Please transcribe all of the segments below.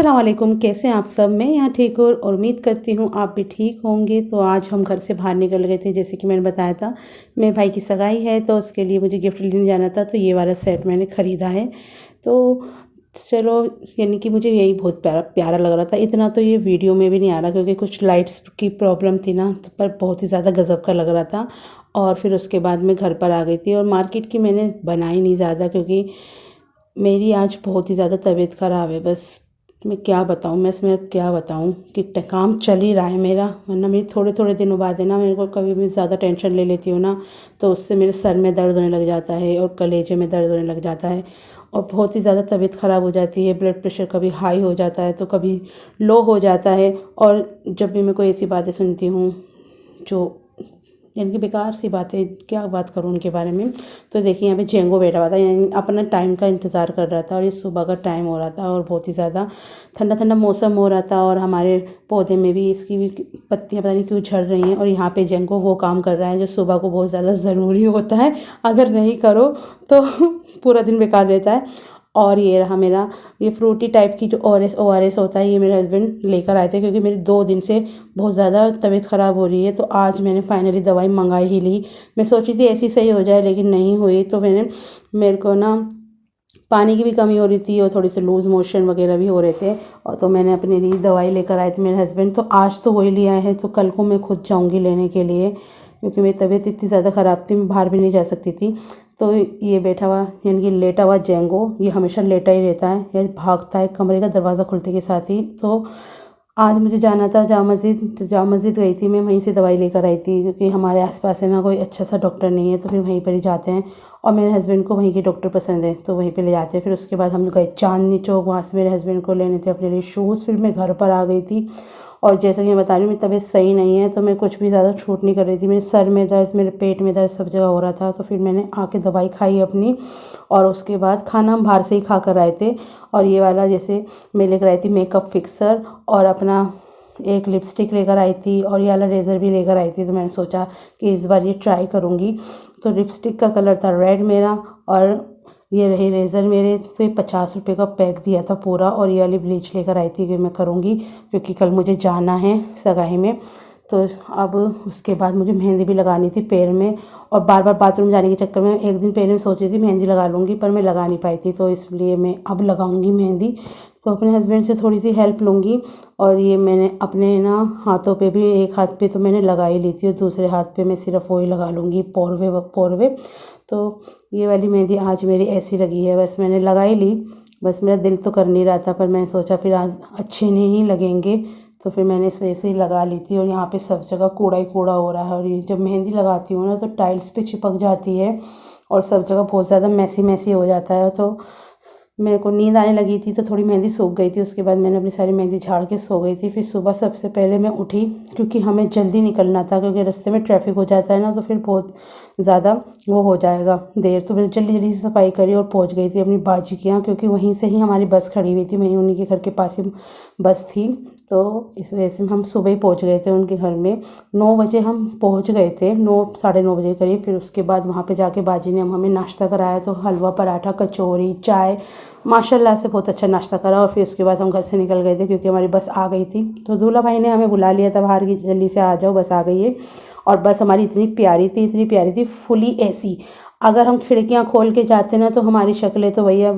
अस्सलाम वालेकुम, कैसे हैं आप सब। मैं यहाँ ठीक हूँ और उम्मीद करती हूँ आप भी ठीक होंगे। तो आज हम घर से बाहर निकल गए थे, जैसे कि मैंने बताया था मेरे भाई की सगाई है तो उसके लिए मुझे गिफ्ट लेने जाना था। तो ये वाला सेट मैंने ख़रीदा है। तो चलो, यानी कि मुझे यही बहुत प्यारा प्यारा लग रहा था। इतना तो ये वीडियो में भी नहीं आ रहा क्योंकि कुछ लाइट्स की प्रॉब्लम थी ना, तो पर बहुत ही ज़्यादा गज़ब का लग रहा था। और फिर उसके बाद मैं घर पर आ गई थी और मार्केट की मैंने बनाई नहीं ज़्यादा, क्योंकि मेरी आज बहुत ही ज़्यादा तबीयत ख़राब है। बस मैं क्या बताऊँ, मैं इसमें क्या बताऊँ कि काम चल ही रहा है मेरा। वरना मेरी थोड़े थोड़े दिनों बाद है ना, मेरे को कभी भी ज़्यादा टेंशन ले लेती हूँ ना, तो उससे मेरे सर में दर्द होने लग जाता है और कलेजे में दर्द होने लग जाता है और बहुत ही ज़्यादा तबीयत ख़राब हो जाती है। ब्लड प्रेशर कभी हाई हो जाता है तो कभी लो हो जाता है। और जब भी मैं कोई ऐसी बातें सुनती हूँ जो यानी कि बेकार सी बातें, क्या बात करूँ उनके बारे में। तो देखिए, यहाँ पे जेंगो बैठा हुआ था, यानी अपना टाइम का इंतज़ार कर रहा था और ये सुबह का टाइम हो रहा था और बहुत ही ज़्यादा ठंडा ठंडा मौसम हो रहा था और हमारे पौधे में भी इसकी भी पत्तियाँ पता नहीं क्यों झड़ रही हैं। और यहाँ पे जेंगो वो काम कर रहा है जो सुबह को बहुत ज़्यादा ज़रूरी होता है, अगर नहीं करो तो पूरा दिन बेकार रहता है। और ये रहा मेरा ये फ्रूटी टाइप की जो ORS होता है, ये मेरे हस्बैंड लेकर आए थे क्योंकि मेरी 2 दिन से बहुत ज़्यादा तबीयत ख़राब हो रही है। तो आज मैंने फाइनली दवाई मंगाई ही ली। मैं सोची थी ऐसी सही हो जाए, लेकिन नहीं हुई। तो मेरे को ना पानी की भी कमी हो रही थी और थोड़ी सी लूज़ मोशन वगैरह भी हो रहे थे। और तो मैंने अपने लिए दवाई लेकर आए थे मेरे हस्बैंड। तो आज तो वही ले आए हैं, तो कल को मैं खुद जाऊँगी लेने के लिए, क्योंकि मेरी तबीयत इतनी ज़्यादा ख़राब थी, मैं बाहर भी नहीं जा सकती थी। तो ये बैठा हुआ यानी कि लेटा हुआ जेंगो, ये हमेशा लेटा ही रहता है या भागता है कमरे का दरवाज़ा खुलते के साथ ही। तो आज मुझे जाना था जामा मस्जिद, तो जामा मस्जिद गई थी मैं, वहीं से दवाई लेकर आई थी क्योंकि हमारे आसपास है ना कोई अच्छा सा डॉक्टर नहीं है, तो फिर वहीं पर ही जाते हैं। और मेरे हस्बैंड को वहीं के डॉक्टर पसंद है तो वहीं पे ले जाते हैं। फिर उसके बाद हम गए चांदनी चौक, वहाँ से मेरे हस्बैंड को लेने थे अपने लिए शूज़। फिर मैं घर पर आ गई थी और जैसा कि मैं बता रही हूँ मेरी तबीयत सही नहीं है, तो मैं कुछ भी ज़्यादा छूट नहीं कर रही थी। मेरे सर में दर्द, मेरे पेट में दर्द, सब जगह हो रहा था। तो फिर मैंने आके दवाई खाई अपनी और उसके बाद खाना हम बाहर से ही खा कर आए थे। और ये वाला जैसे मैं लेकर आई थी मेकअप फिक्सर और अपना एक लिपस्टिक लेकर आई थी और ये वाला रेज़र भी लेकर आई थी। तो मैंने सोचा कि इस बार ये ट्राई करूँगी। तो लिपस्टिक का कलर था रेड मेरा और ये रहे रेज़र मेरे। तो ये 50 रुपये का पैक दिया था पूरा। और ये वाली ब्लीच लेकर आई थी कि मैं करूँगी क्योंकि कल मुझे जाना है सगाई में। तो अब उसके बाद मुझे मेहंदी भी लगानी थी पैर में, और बार बार बाथरूम जाने के चक्कर में एक दिन पहले मैं सोच रही थी मेहंदी लगा लूँगी, पर मैं लगा नहीं पाई थी। तो इसलिए मैं अब लगाऊँगी मेहंदी। तो अपने हस्बैंड से थोड़ी सी हेल्प लूँगी। और ये मैंने अपने ना हाथों पे भी, एक हाथ पे तो मैंने लगा ही ली थी और दूसरे हाथ पे मैं सिर्फ वही लगा लूँगी पोरवे। तो ये वाली मेहंदी आज मेरी ऐसी लगी है, बस मैंने लगा ही ली। बस मेरा दिल तो कर नहीं रहा था, पर मैंने सोचा फिर आज अच्छे नहीं लगेंगे, तो फिर मैंने इस वजह से ही लगा ली थी। और यहाँ पे सब जगह कूड़ा ही कूड़ा हो रहा है और ये जब मेहंदी लगाती हूँ ना तो टाइल्स पे चिपक जाती है और सब जगह बहुत ज़्यादा मैसी मैसी हो जाता है। तो मेरे को नींद आने लगी थी तो थोड़ी मेहंदी सूख गई थी। उसके बाद मैंने अपनी सारी मेहंदी झाड़ के सो गई थी। फिर सुबह सबसे पहले मैं उठी क्योंकि हमें जल्दी निकलना था, क्योंकि रास्ते में ट्रैफिक हो जाता है ना, तो फिर बहुत ज़्यादा वो हो जाएगा देर। तो मैंने जल्दी जल्दी से सफाई करी और पहुंच गई थी अपनी बाजी के यहाँ, क्योंकि वहीं से ही हमारी बस खड़ी हुई थी, वहीं उन्हीं के घर के पास ही बस थी। तो इस वजह से हम सुबह ही पहुँच गए थे उनके घर में। 9 बजे हम पहुँच गए थे, 9 साढ़े 9 बजे करीब। फिर उसके बाद वहाँ पे जाके बाजी ने हमें नाश्ता कराया, तो हलवा, पराठा, कचौरी, चाय, माशाल्लाह से बहुत अच्छा नाश्ता करा। और फिर उसके बाद हम घर से निकल गए थे क्योंकि हमारी बस आ गई थी। तो दूल्हा भाई ने हमें बुला लिया था बाहर की, जल्दी से आ जाओ बस आ गई है। और बस हमारी इतनी प्यारी थी, फुली AC। अगर हम खिड़कियाँ खोल के जाते ना तो हमारी शक्लें तो भैया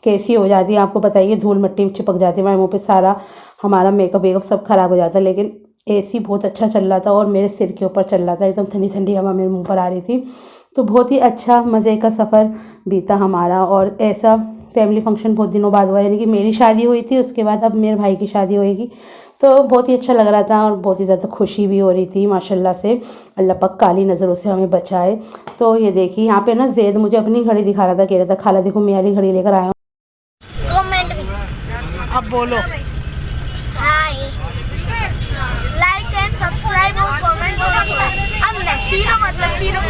कैसी हो जाती है आपको बताइए, धूल मिट्टी में चिपक जाती है, हमारे मुँह पे सारा हमारा मेकअप वेकअप सब खराब हो जाता है। लेकिन AC बहुत अच्छा चल रहा था और मेरे सिर के ऊपर चल रहा था, एकदम ठंडी ठंडी हवा मेरे मुँह पर आ रही थी। तो बहुत ही अच्छा मज़े का सफ़र बीता हमारा। और ऐसा फैमिली फंक्शन बहुत दिनों बाद हुआ, यानी कि मेरी शादी हुई थी, उसके बाद अब मेरे भाई की शादी होएगी। तो बहुत ही अच्छा लग रहा था और बहुत ही ज़्यादा खुशी भी हो रही थी माशाल्लाह से। अल्लाह पाक काली नज़रों से हमें बचाए। तो ये देखिए यहाँ पे ना ज़ैद मुझे अपनी घड़ी दिखा रहा था, कह रहा था खाला देखो मैं वाली घड़ी लेकर आया हूँ। कमेंट अब बोलो। हाय, लाइक एंड सब्सक्राइब और कमेंट करो। अब मैं तीनों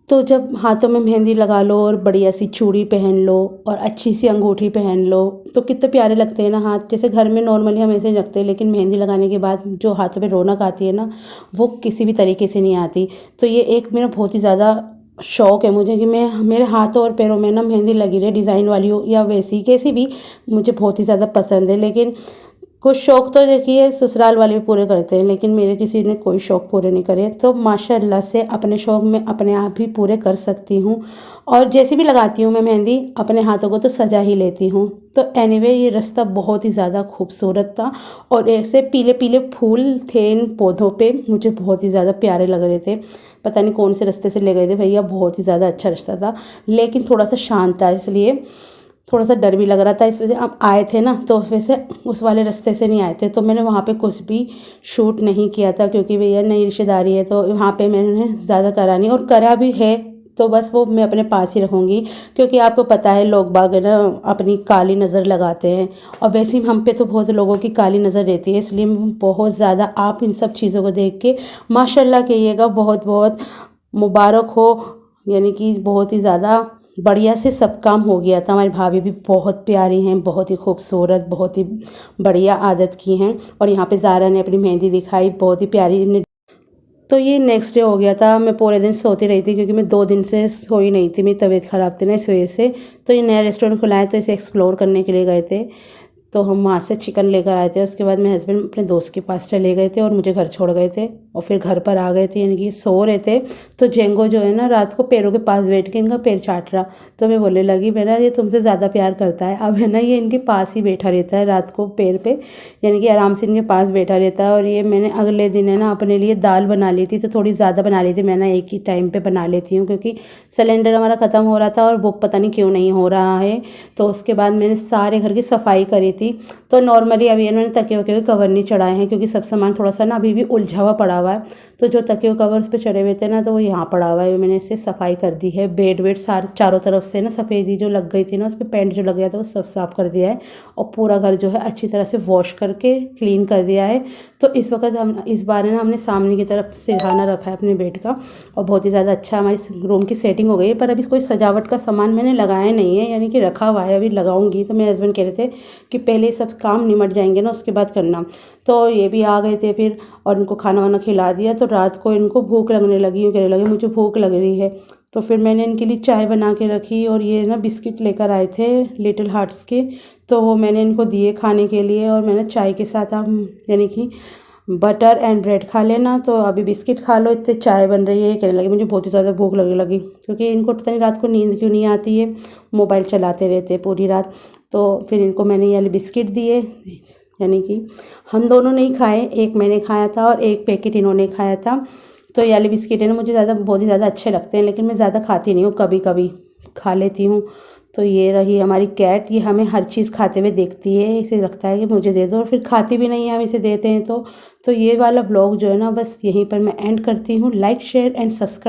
तो जब हाथों में मेहंदी लगा लो और बढ़िया सी चूड़ी पहन लो और अच्छी सी अंगूठी पहन लो तो कितने प्यारे लगते हैं ना हाथ। जैसे घर में नॉर्मली हम ऐसे ही रखते हैं, लेकिन मेहंदी लगाने के बाद जो हाथों पे रौनक आती है ना, वो किसी भी तरीके से नहीं आती। तो ये एक मेरा बहुत ही ज़्यादा शौक़ है मुझे कि मैं मेरे हाथों और पैरों में ना मेहंदी लगी रहे, डिज़ाइन वाली हो या वैसी कैसी भी, मुझे बहुत ही ज़्यादा पसंद है। लेकिन कुछ शौक़ तो देखिए ससुराल वाले भी पूरे करते हैं, लेकिन मेरे किसी ने कोई शौक़ पूरे नहीं करे। तो माशाअल्लाह से अपने शौक़ मैं अपने आप ही पूरे कर सकती हूँ, और जैसे भी लगाती हूँ मैं मेहंदी अपने हाथों को तो सजा ही लेती हूँ। तो एनीवे ये रास्ता बहुत ही ज़्यादा खूबसूरत था, और ऐसे पीले पीले फूल थे इन पौधों पे, मुझे बहुत ही ज़्यादा प्यारे लग रहे थे। पता नहीं कौन से रास्ते से ले गए थे भैया, बहुत ही ज़्यादा अच्छा रास्ता था, लेकिन थोड़ा सा शांत था, इसलिए थोड़ा सा डर भी लग रहा था। इस वजह से अब आए थे ना, तो वैसे उस वाले रास्ते से नहीं आए थे, तो मैंने वहाँ पे कुछ भी शूट नहीं किया था, क्योंकि भैया नई रिश्तेदारी है तो वहाँ पे मैंने ज़्यादा करा नहीं, और करा भी है तो बस वो मैं अपने पास ही रखूँगी। क्योंकि आपको पता है लोग बाग ना अपनी काली नज़र लगाते हैं, और वैसे ही हम पे तो बहुत लोगों की काली नज़र रहती है, इसलिए बहुत ज़्यादा आप इन सब चीज़ों को देख के माशाल्लाह कहिएगा, बहुत बहुत मुबारक हो, यानी कि बहुत ही ज़्यादा बढ़िया से सब काम हो गया था। हमारी भाभी भी बहुत प्यारी हैं, बहुत ही खूबसूरत, बहुत ही बढ़िया आदत की हैं। और यहाँ पे ज़ारा ने अपनी मेहंदी दिखाई, बहुत ही प्यारी। तो ये नेक्स्ट डे हो गया था, मैं पूरे दिन सोती रही थी, क्योंकि मैं 2 दिन से सोई नहीं थी, मेरी तबीयत ख़राब थी ना, इस वजह से। तो ये नया रेस्टोरेंट खुला है, तो इसे एक्सप्लोर करने के लिए गए थे। तो हम वहाँ से चिकन लेकर आए थे, उसके बाद मेरे हस्बैंड अपने दोस्त के पास चले गए थे और मुझे घर छोड़ गए थे, और फिर घर पर आ गए थे, यानी कि सो रहे थे। तो जेंगो जो है ना रात को पैरों के पास बैठ के इनका पैर चाट रहा, तो मैं बोलने लगी मेरा ये तुमसे ज़्यादा प्यार करता है। अब है ना ये इनके पास ही बैठा रहता है रात को पैर पे, यानी कि आराम से इनके पास बैठा रहता है। और ये मैंने अगले दिन है ना अपने लिए दाल बना ली थी, तो थोड़ी ज़्यादा बना ली थी, मैं ना एक ही टाइम पर बना लेती हूँ, क्योंकि सिलेंडर हमारा ख़त्म हो रहा था और वो पता नहीं क्यों नहीं हो रहा है। तो उसके बाद मैंने सारे घर की सफाई करी थी। तो नॉर्मली अभी इन्होंने तकिए वकिए कवर नहीं चढ़ाए हैं, क्योंकि सब सामान थोड़ा सा ना अभी भी उलझा हुआ पड़ा हुआ है। तो जो तकिए कवर उस पर चढ़े हुए थे ना, तो वो यहाँ पड़ा हुआ है, मैंने इससे सफाई कर दी है। बेड वेड सारे चारों तरफ से ना सफ़ेदी जो लग गई थी ना, उस पर पेंट जो लग गया था वो सब साफ़ कर दिया है, और पूरा घर जो है अच्छी तरह से वॉश करके क्लीन कर दिया है। तो इस वक्त हम इस बार ना हमने सामने की तरफ सिरहाना रखा है अपने बेड का, और बहुत ही ज़्यादा अच्छा हमारी रूम की सेटिंग हो गई है। पर अभी कोई सजावट का सामान मैंने लगाया नहीं है, यानी कि रखा हुआ है, अभी लगाऊंगी। तो मेरे हस्बैंड कह रहे थे कि पहले सब काम निमट जाएंगे ना, उसके बाद करना। तो ये भी आ गए थे फिर, और इनको खाना वाना खिला दिया। तो रात को इनको भूख लगने लगी, यूँ कहने लगे मुझे भूख लग रही है। तो फिर मैंने इनके लिए चाय बना के रखी, और ये ना बिस्किट लेकर आए थे लिटिल हार्ट्स के, तो वो मैंने इनको दिए खाने के लिए। और मैंने चाय के साथ हम यानी कि बटर एंड ब्रेड खा लेना, तो अभी बिस्किट खा लो, इतने चाय बन रही है। कहने लगे मुझे बहुत ही ज़्यादा भूख लगने लगी, क्योंकि इनको पता नहीं रात को नींद क्यों नहीं आती है, मोबाइल चलाते रहते हैं पूरी रात। तो फिर इनको मैंने ये वाले बिस्किट दिए, यानी कि हम दोनों नहीं खाए, एक मैंने खाया था और एक पैकेट इन्होंने खाया था। तो ये वाले बिस्किट है ना मुझे बहुत ही ज़्यादा अच्छे लगते हैं, लेकिन मैं ज़्यादा खाती नहीं हूँ, कभी कभी खा लेती हूँ। तो ये रही हमारी कैट, ये हमें हर चीज़ खाते हुए देखती है, इसे लगता है कि मुझे दे दो, और फिर खाती भी नहीं है, हम इसे देते हैं। तो ये वाला ब्लॉग जो है ना बस यहीं पर मैं एंड करती हूँ। Like share and subscribe.